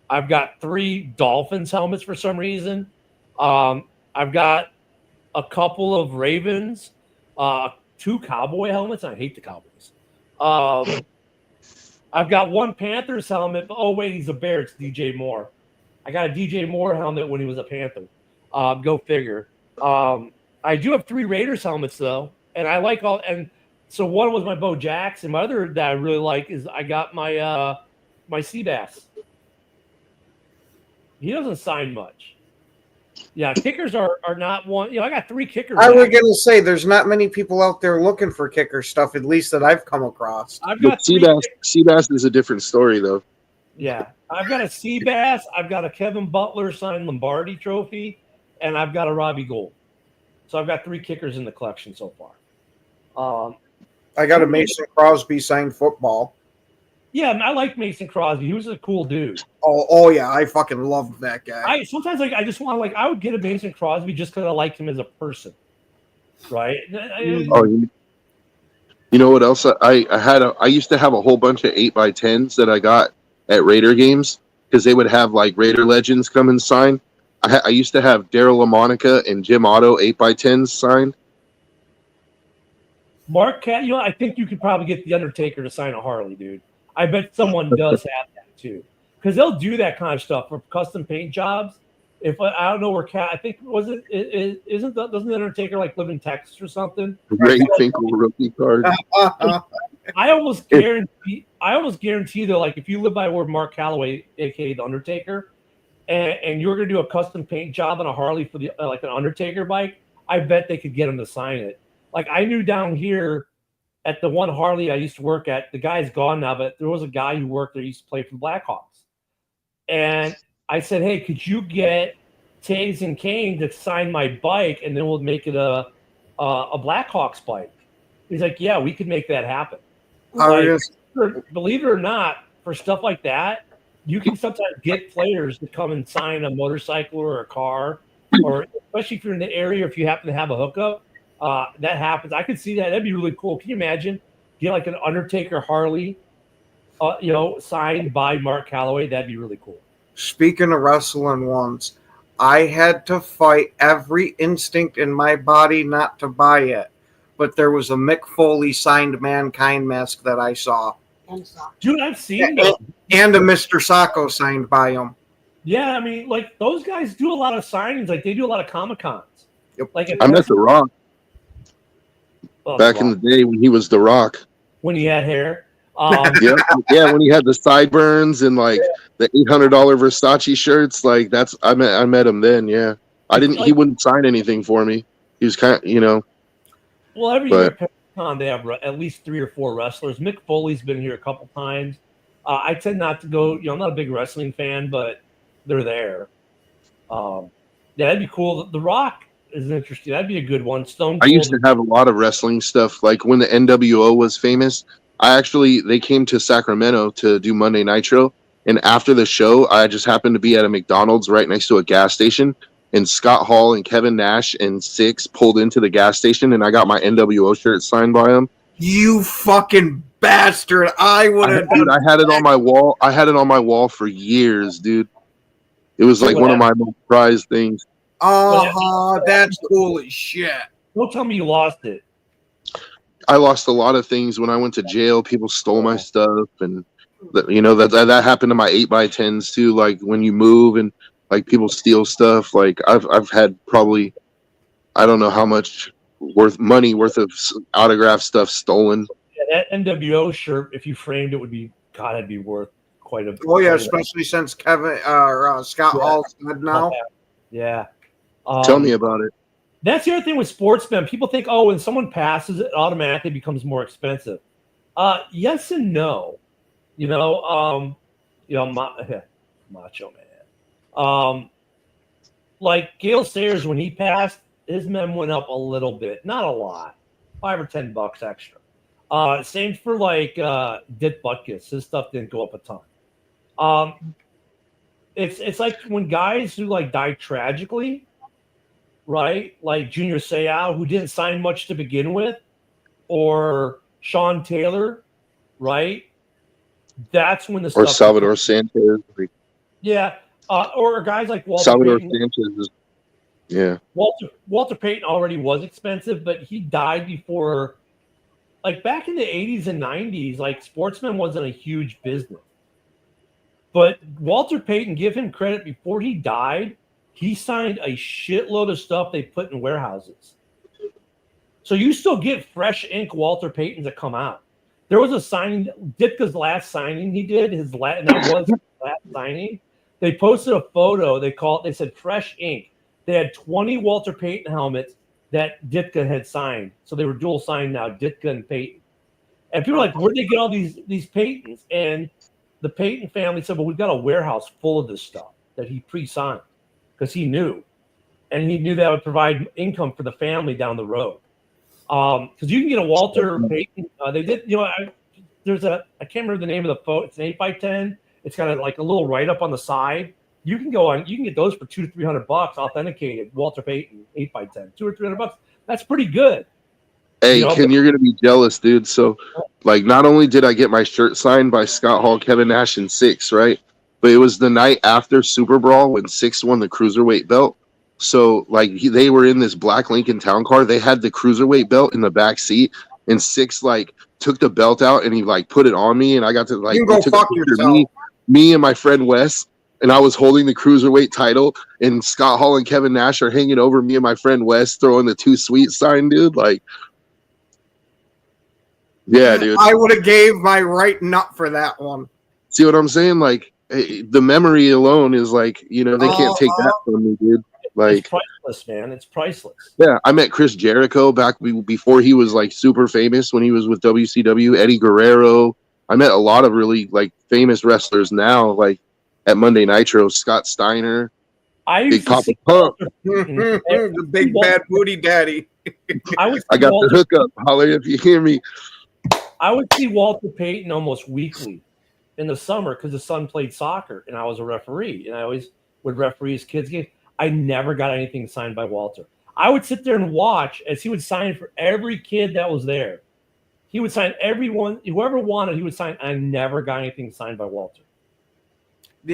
I've got 3 Dolphins helmets for some reason. I've got a couple of Ravens, 2 Cowboy helmets. I hate the Cowboys. I've got one Panthers helmet. But, oh wait, he's a Bear. It's DJ Moore. I got a DJ Moore helmet when he was a Panther. Go figure. I do have 3 Raiders helmets though, and I like all. And so one was my Bo Jackson. My other that I really like is I got my my Seabass. He doesn't sign much. Yeah, kickers are not one. I got 3 kickers. I was going to say there's not many people out there looking for kicker stuff, at least that I've come across. I've got Seabass is a different story though. Yeah, I've got a Seabass. I've got a Kevin Butler signed Lombardi trophy, and I've got a Robbie Gould. So I've got 3 kickers in the collection so far. I got a Mason Crosby signed football. Yeah, I like Mason Crosby. He was a cool dude. Oh yeah, I fucking loved that guy. Sometimes I just want I would get a Mason Crosby just because I like him as a person, right? Oh, you know what else? I used to have a whole bunch of 8x10s that I got at Raider games because they would have like Raider legends come and sign. I used to have Daryl LaMonica and Jim Otto 8x10s signed. Mark Cat, I think you could probably get the Undertaker to sign a Harley, dude. I bet someone does have that too, because they'll do that kind of stuff for custom paint jobs. If I don't know where Cat, I think doesn't the Undertaker like live in Texas or something? Ray Finkel rookie card. I almost guarantee though, like if you live by where Mark Calloway, aka the Undertaker, and you're gonna do a custom paint job on a Harley for the like an Undertaker bike, I bet they could get him to sign it. Like I knew down here at the one Harley I used to work at, the guy's gone now, but there was a guy who worked there, used to play for the Blackhawks. And I said, hey, could you get Taze and Kane to sign my bike and then we'll make it a Blackhawks bike? He's like, yeah, we could make that happen. Believe it or not, for stuff like that, you can sometimes get players to come and sign a motorcycle or a car, or especially if you're in the area, if you happen to have a hookup. That happens. I could see that. That'd be really cool. Can you imagine? Get like an Undertaker Harley, signed by Mark Calloway. That'd be really cool. Speaking of wrestling once, I had to fight every instinct in my body not to buy it. But there was a Mick Foley signed Mankind mask that I saw. Dude, I've seen those. And a Mr. Sacco signed by him. Yeah, I mean, like those guys do a lot of signings. Like they do a lot of Comic-Cons. Yep. Like I met The Rock back in the day when he was The Rock. When he had hair. Yeah, when he had the sideburns and like the $800 Versace shirts, like I met him then. Yeah, he wouldn't sign anything for me. He was kind of, Well, every year at Comic-Con they have at least 3 or 4 wrestlers. Mick Foley's been here a couple times. I tend not to go. I'm not a big wrestling fan, but they're there. Yeah, that'd be cool. The Rock is interesting. That'd be a good one. Stone Cold. I used to have a lot of wrestling stuff. Like when the NWO was famous, they came to Sacramento to do Monday Nitro. And after the show, I just happened to be at a McDonald's right next to a gas station. And Scott Hall and Kevin Nash and Six pulled into the gas station, and I got my NWO shirt signed by them. You fucking bastard! I would have. Dude, I had it on my wall. I had it on my wall for years, dude. It was like one of my most prized things. That's cool as shit. Don't tell me you lost it. I lost a lot of things when I went to jail. People stole my stuff, and that happened to my 8x10s too. Like when you move and like people steal stuff. Like I've had probably I don't know how much money worth of autograph stuff stolen. Yeah, that NWO shirt, if you framed it, it'd be worth quite a bit. Oh yeah, especially since Scott Hall's dead now. Yeah. Tell me about it. That's the other thing with sportsmen. People think, when someone passes, it automatically becomes more expensive. Yes and no. Macho Man. Like Gale Sayers, when he passed, his men went up a little bit, not a lot, $5 or $10 extra. Same for like Dick Butkus. His stuff didn't go up a ton. It's like when guys who like die tragically, right? Like Junior Seau, who didn't sign much to begin with, or Sean Taylor, right? That's when the or Salvador Sanchez. Yeah, or guys like Walter Salvador Payton. Sanchez. Yeah, Walter Payton already was expensive, but he died before like back in the 80s and 90s, like Sportsman wasn't a huge business. But Walter Payton, give him credit, before he died, he signed a shitload of stuff they put in warehouses. So you still get fresh ink Walter Paytons that come out. There was a signing, Ditka's last signing he did, and that was his last signing. They posted a photo, they said fresh ink. They had 20 Walter Payton helmets that Ditka had signed. So they were dual signed now, Ditka and Payton. And people are like, where'd they get all these Paytons? And the Payton family said, well, we've got a warehouse full of this stuff that he pre-signed because he knew. And he knew that would provide income for the family down the road. Because you can get a Walter Payton. They did, I can't remember the name of the photo. It's an 8x10. It's got like a little write-up on the side. You can get those for $200 to $300 authenticated. Walter Payton 8x10, $200 or $300. That's pretty good. Hey, you're gonna be jealous, dude. So, like, not only did I get my shirt signed by Scott Hall, Kevin Nash, and Six, right? But it was the night after Super Brawl when Six won the cruiserweight belt. So, like, they were in this black Lincoln Town car. They had the cruiserweight belt in the back seat, and Six like took the belt out and he like put it on me, and I got to like you go fuck yourself. Me and my friend Wes. And I was holding the cruiserweight title, and Scott Hall and Kevin Nash are hanging over me and my friend Wes, throwing the Too Sweet sign, dude. Like, yeah, dude. I would have gave my right nut for that one. See what I'm saying? Like, the memory alone is like, they can't take that from me, dude. Like, it's priceless, man. It's priceless. Yeah, I met Chris Jericho back before he was like super famous when he was with WCW. Eddie Guerrero. I met a lot of really like famous wrestlers now, like at Monday Nitro. Scott Steiner, Big Papa Pump, the big bad booty daddy. I got the hookup. Holler if you hear me. I would see Walter Payton almost weekly in the summer because his son played soccer and I was a referee, and I always would referee his kids' games. I never got anything signed by Walter. I would sit there and watch as he would sign for every kid that was there. He would sign everyone, whoever wanted, he would sign. I never got anything signed by Walter.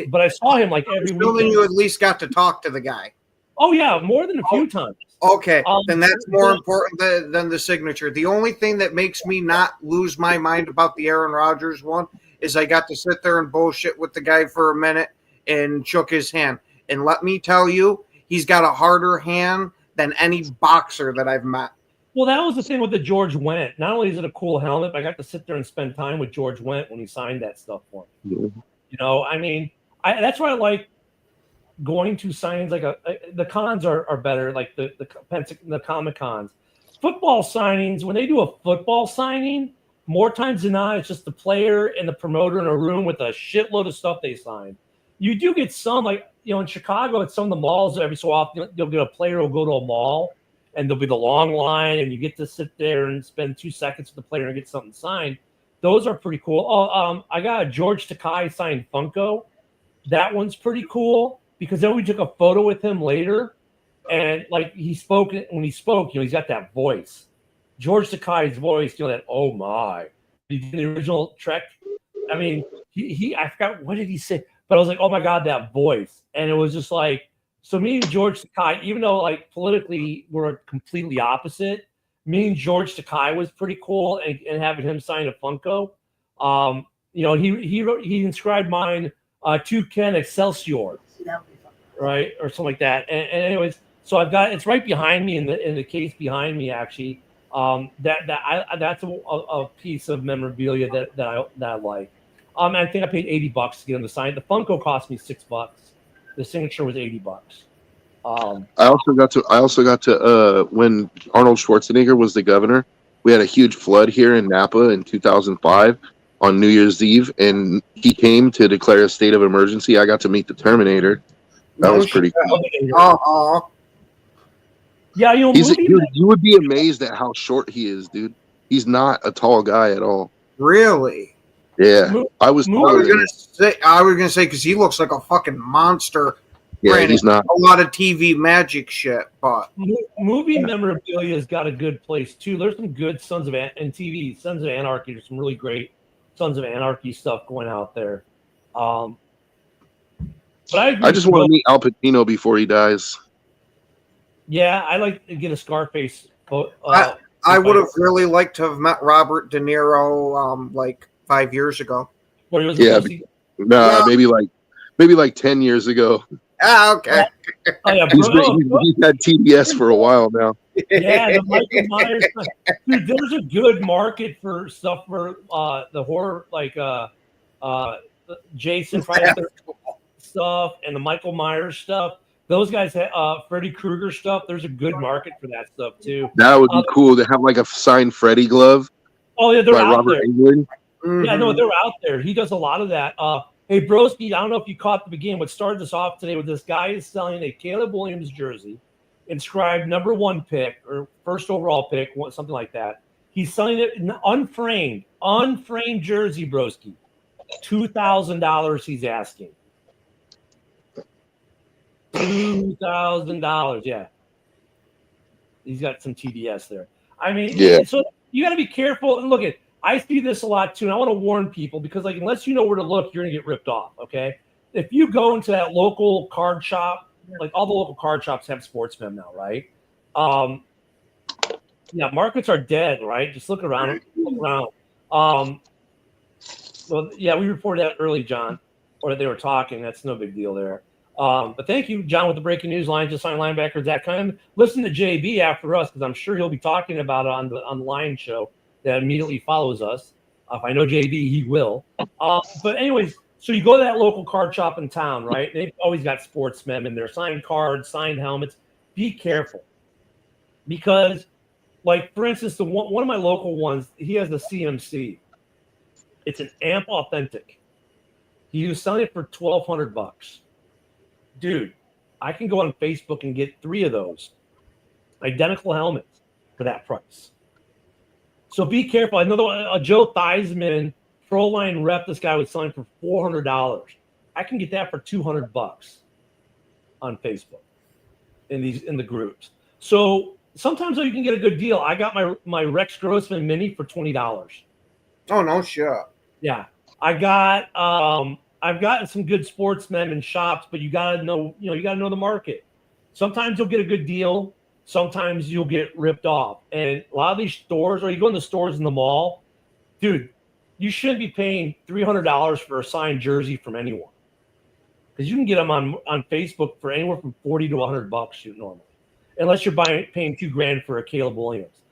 But I saw him like every week. Then you at least got to talk to the guy. Oh, yeah, more than a few times. Okay, then that's more important than the signature. The only thing that makes me not lose my mind about the Aaron Rodgers one is I got to sit there and bullshit with the guy for a minute and shook his hand. And let me tell you, he's got a harder hand than any boxer that I've met. Well, that was the thing with the George Wendt. Not only is it a cool helmet, but I got to sit there and spend time with George Wendt when he signed that stuff for him. I mean, that's why I like going to signings. Like the cons are better, like the Comic Cons. Football signings, when they do a football signing, more times than not, it's just the player and the promoter in a room with a shitload of stuff they signed. You do get some, like, in Chicago, at some of the malls, every so often, you'll get a player who'll go to a mall, and there'll be the long line, and you get to sit there and spend 2 seconds with the player and get something signed. Those are pretty cool. I got a George Takei signed Funko. That one's pretty cool, because then we took a photo with him later, and, like, when he spoke, he's got that voice. George Takei's voice, that, oh, my. He did the original Trek. I mean, I forgot, what did he say? But I was like, oh, my God, that voice. And it was just like, so me and George Takei, even though, like, politically we're completely opposite, me and George Takei was pretty cool, and having him sign a Funko. He inscribed mine to Ken Excelsior, right? Or something like that. And anyways, so I've got, it's right behind me in the case behind me, actually. That's a piece of memorabilia that I like. I think I paid $80 to get him to sign. The Funko cost me $6. The signature was $80. I also got to when Arnold Schwarzenegger was the governor, we had a huge flood here in Napa in 2005 on New Year's Eve, and he came to declare a state of emergency. I got to meet the Terminator. That was pretty cool. Yeah, you would be amazed at how short he is, dude. He's not a tall guy at all. Really? Yeah, I was gonna say because he looks like a fucking monster. Yeah, Granted, he's not a lot of TV magic shit, but movie memorabilia has got a good place too. There's some good Sons of Anarchy. There's some really great Sons of Anarchy stuff going out there. But I just want to meet Al Pacino before he dies. Yeah, I like to get a Scarface. I would have really liked to have met Robert De Niro like 5 years ago. What, he was Yeah, Pussy? Nah, maybe like 10 years ago. Ah, okay. Oh yeah, He's had TBS for a while now. Yeah, the Michael Myers stuff. Dude, there's a good market for stuff for the horror, like Jason Friday the 13th stuff and the Michael Myers stuff. Those guys, Freddy Krueger stuff. There's a good market for that stuff too. That would be cool to have like a signed Freddy glove Oh yeah, they're by out Robert there. Englund. Yeah, no, they're out there. He does a lot of that. Hey, Broski, I don't know if you caught the beginning. What started this off today with this guy is selling a Caleb Williams jersey, inscribed #1 pick or first overall pick, something like that. He's selling it in unframed jersey, Broski. $2,000 he's asking. $2,000, yeah. He's got some TDS there. I mean, Yeah. So you got to be careful. And look at, I see this a lot too, and I want to warn people because, like, unless you know where to look, you're gonna get ripped off. Okay, if you go into that local card shop, like all the local card shops have sportsmen now, right? Yeah, markets are dead, right? Just look around. Well, yeah, we reported that early, John, or they were talking. That's no big deal there. But thank you, John, with the breaking news line. Just sign linebackers. That kind of listen to JB after us because I'm sure he'll be talking about it on the line show that immediately follows us. If I know JB, he will. But anyways, so you go to that local card shop in town, right? They've always got sportsmen in there, signed cards, signed helmets. Be careful because, like, for instance, one of my local ones, he has the CMC. It's an AMP Authentic. He was selling it for $1,200. Dude, I can go on Facebook and get 3 of those identical helmets for that price. So be careful. I know Joe Theismann, Pro Line rep, this guy was selling for $400. I can get that for $200 on Facebook in the groups. So sometimes you can get a good deal. I got my Rex Grossman Mini for $20. Oh no, sure. Yeah, I've gotten some good sportsmen in shops, but you gotta know the market. Sometimes you'll get a good deal. Sometimes you'll get ripped off. And a lot of these stores, or you go in the stores in the mall, dude, you shouldn't be paying $300 for a signed jersey from anyone. Because you can get them on Facebook for anywhere from $40 to $100 normally. Unless you're paying $2,000 for a Caleb Williams.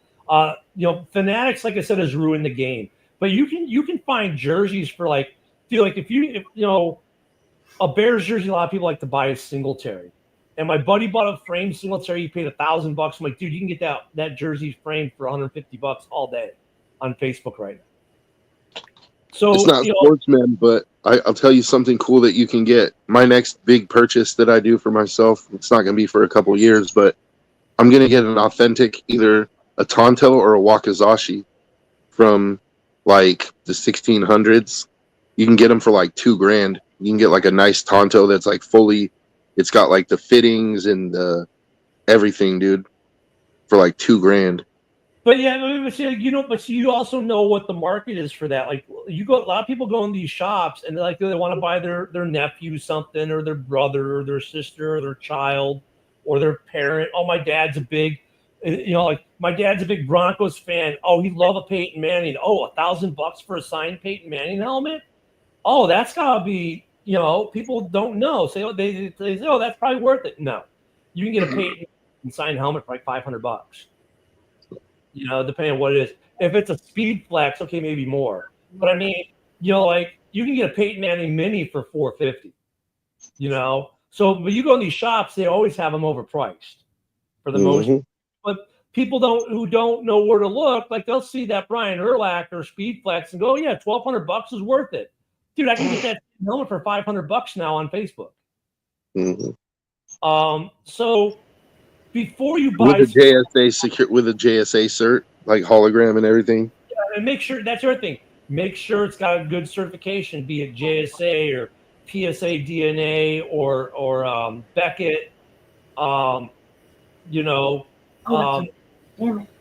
Fanatics, like I said, has ruined the game. But you can find jerseys for like if a Bears jersey, a lot of people like to buy a Singletary. And my buddy bought a framed Singletary. He paid $1,000. I'm like, dude, you can get that jersey framed for $150 all day on Facebook right now. So it's not sportsman, but I'll tell you something cool that you can get. My next big purchase that I do for myself, it's not going to be for a couple of years, but I'm going to get an authentic, either a Tonto or a Wakizashi from like the 1600s. You can get them for like $2,000. You can get like a nice Tonto that's like fully, it's got like the fittings and the everything, dude, for like $2,000. But yeah, but you also know what the market is for that. Like a lot of people go in these shops and they want to buy their nephew something, or their brother, or their sister, or their child, or their parent. Oh, my dad's a big, my dad's a big Broncos fan. Oh, he loved a Peyton Manning. Oh, $1,000 for a signed Peyton Manning helmet. Oh, that's gotta be. People don't know. They say, oh, that's probably worth it. No, you can get a Peyton signed helmet for like $500. Depending on what it is. If it's a Speed Flex, okay, maybe more. But I mean, like you can get a Peyton Manning Mini for $450. So when you go in these shops, they always have them overpriced for the most. But people who don't know where to look, like they'll see that Brian Urlacher Speed Flex and go, oh, yeah, $1,200 is worth it. Dude, I can get that helmet for $500 now on Facebook. So before you buy with a JSA cert, like hologram and everything. Yeah, and make sure that's your thing. Make sure it's got a good certification, be it JSA or PSA DNA or Beckett.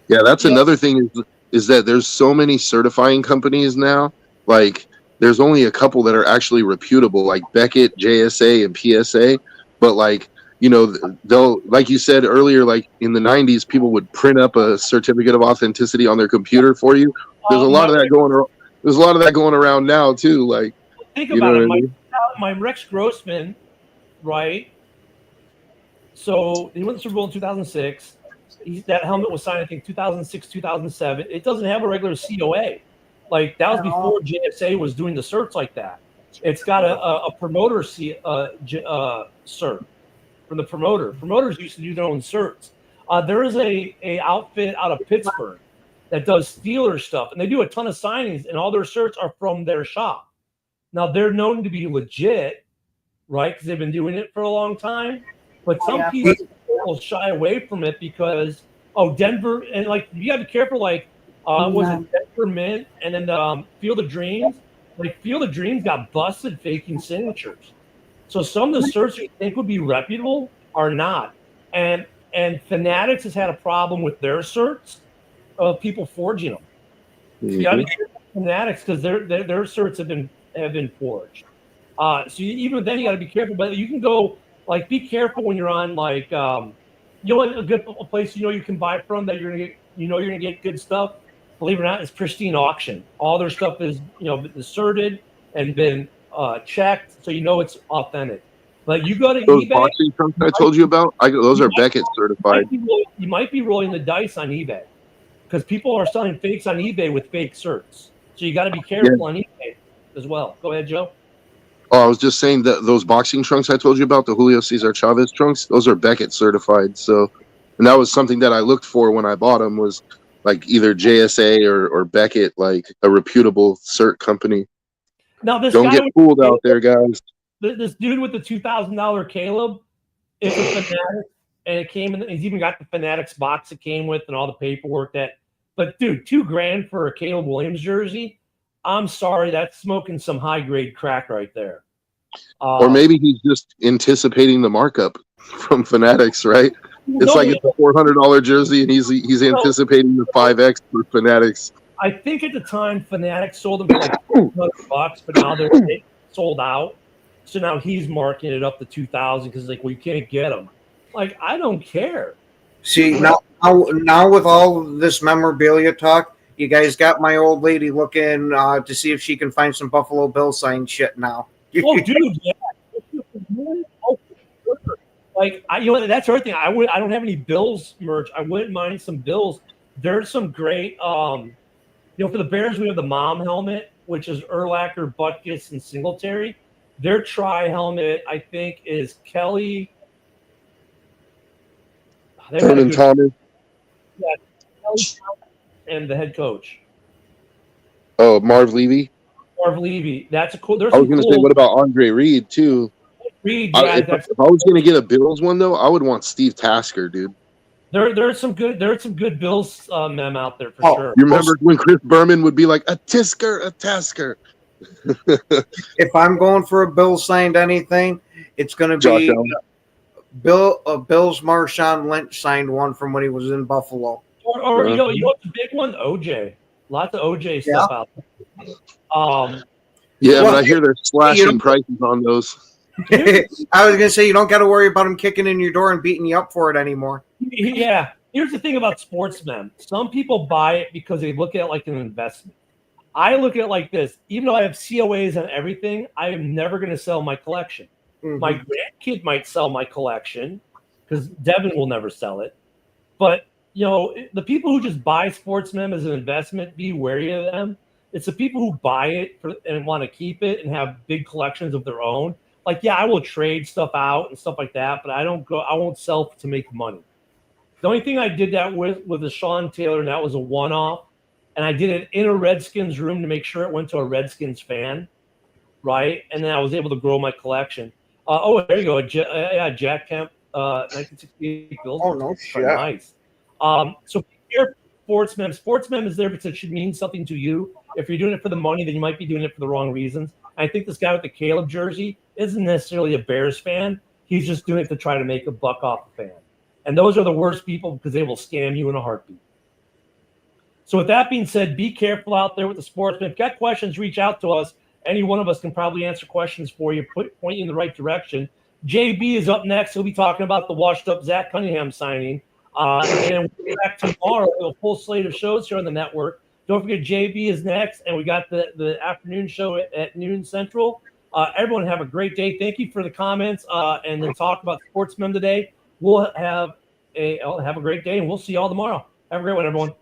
Yeah, that's another thing is that there's so many certifying companies now. Like, there's only a couple that are actually reputable, like Beckett, JSA, and PSA. But like, you know, they'll, like you said earlier, like in the 90s, people would print up a certificate of authenticity on their computer for you. There's a lot of that going around. There's a lot of that going around now too. Like, think you know about it. what I mean? My Rex Grossman, right? So he went to the Super Bowl in 2006. That helmet was signed, I think, 2006, 2007. It doesn't have a regular COA. Like, that was before JSA was doing the certs like that. It's got a promoter cert from the promoter. Promoters used to do their own certs. There is a outfit out of Pittsburgh that does Steelers stuff, and they do a ton of signings, and all their certs are from their shop. Now, they're known to be legit, right, because they've been doing it for a long time. But some people will shy away from it because, Denver, and like, you got to be careful, like, was it Denver Mint and then Field of Dreams? Like, Field of Dreams got busted faking signatures. So some of the certs you think would be reputable are not. And Fanatics has had a problem with their certs of people forging them. So you got to be careful with Fanatics because their certs have been forged. Even then, you got to be careful. But you can go, like, be careful when you're on, like, a good place you can buy from that you're gonna get good stuff. Believe it or not, it's Pristine Auction. All their stuff is been asserted and been checked, so it's authentic. But you go to Those eBay. boxing trunks I told you about, those are Beckett certified. You might be rolling the dice on eBay because people are selling fakes on eBay with fake certs. So you got to be careful on eBay as well. Go ahead, Joe. Oh, I was just saying that those boxing trunks I told you about, the Julio Cesar Chavez trunks, those are Beckett certified. So, and that was something that I looked for when I bought them, was like either JSA or Beckett, like a reputable cert company. Now, this don't guy get fooled out there, guys. This dude with the $2,000 Caleb is a Fanatic, and it came in. He's even got the Fanatics box it came with and all the paperwork But dude, $2,000 for a Caleb Williams jersey. I'm sorry, that's smoking some high grade crack right there. Or maybe he's just anticipating the markup from Fanatics, right? It's like it's a $400 jersey, and he's anticipating the 5X for Fanatics. I think at the time Fanatics sold them for like $200, but now they're sold out. So now he's marking it up to $2,000 because like, well, you can't get them. Like, I don't care. See, now with all this memorabilia talk, you guys got my old lady looking to see if she can find some Buffalo Bill signed shit now. Oh, dude, yeah. Like, that's the other thing. I don't have any Bills merch. I wouldn't mind some Bills. There's some great, for the Bears, we have the mom helmet, which is Urlacher, Butkus, and Singletary. Their tri helmet, I think, is Kelly. Vernon Thomas. Yeah, Kelly and the head coach. Oh, Marv Levy. Marv Levy. That's a cool. I was going to say, what about Andre Reed too? Reed. Yeah, if I was going to get a Bills one though, I would want Steve Tasker, dude. There's some good Bills mem out there for sure. You remember when Chris Berman would be like a Tasker? If I'm going for a Bill signed anything, it's going to be Bill's Marshawn Lynch signed one from when he was in Buffalo. Or you know what's the big one? OJ. Lots of OJ stuff out there. But I hear they're slashing prices on those. I was gonna say you don't got to worry about them kicking in your door and beating you up for it anymore. Yeah. Here's the thing about sportsmen. Some people buy it because they look at it like an investment. I look at it like this. Even though I have COAs on everything, I am never going to sell my collection. Mm-hmm. My grandkid might sell my collection because Devin will never sell it. But, the people who just buy sportsmen as an investment, be wary of them. It's the people who buy it and want to keep it and have big collections of their own. Like, yeah, I will trade stuff out and stuff like that, but I won't sell to make money. The only thing I did that with the Sean Taylor, and that was a one-off, and I did it in a Redskins room to make sure it went to a Redskins fan, right? And then I was able to grow my collection. There you go. Jack Kemp, 1968 Bills. Oh, no shit. Nice. So here, sportsman is there because it should mean something to you. If you're doing it for the money, then you might be doing it for the wrong reasons. I think this guy with the Caleb jersey isn't necessarily a Bears fan. He's just doing it to try to make a buck off the fan. And those are the worst people because they will scam you in a heartbeat. So with that being said, be careful out there with the sportsman. If you've got questions, reach out to us. Any one of us can probably answer questions for you, point you in the right direction. JB is up next. He'll be talking about the washed-up Zach Cunningham signing. And we'll be back tomorrow with a full slate of shows here on the network. Don't forget, JB is next, and we got the afternoon show at noon Central. Everyone have a great day. Thank you for the comments and the talk about Sportsmen today. We'll have a great day, and we'll see you all tomorrow. Have a great one, everyone.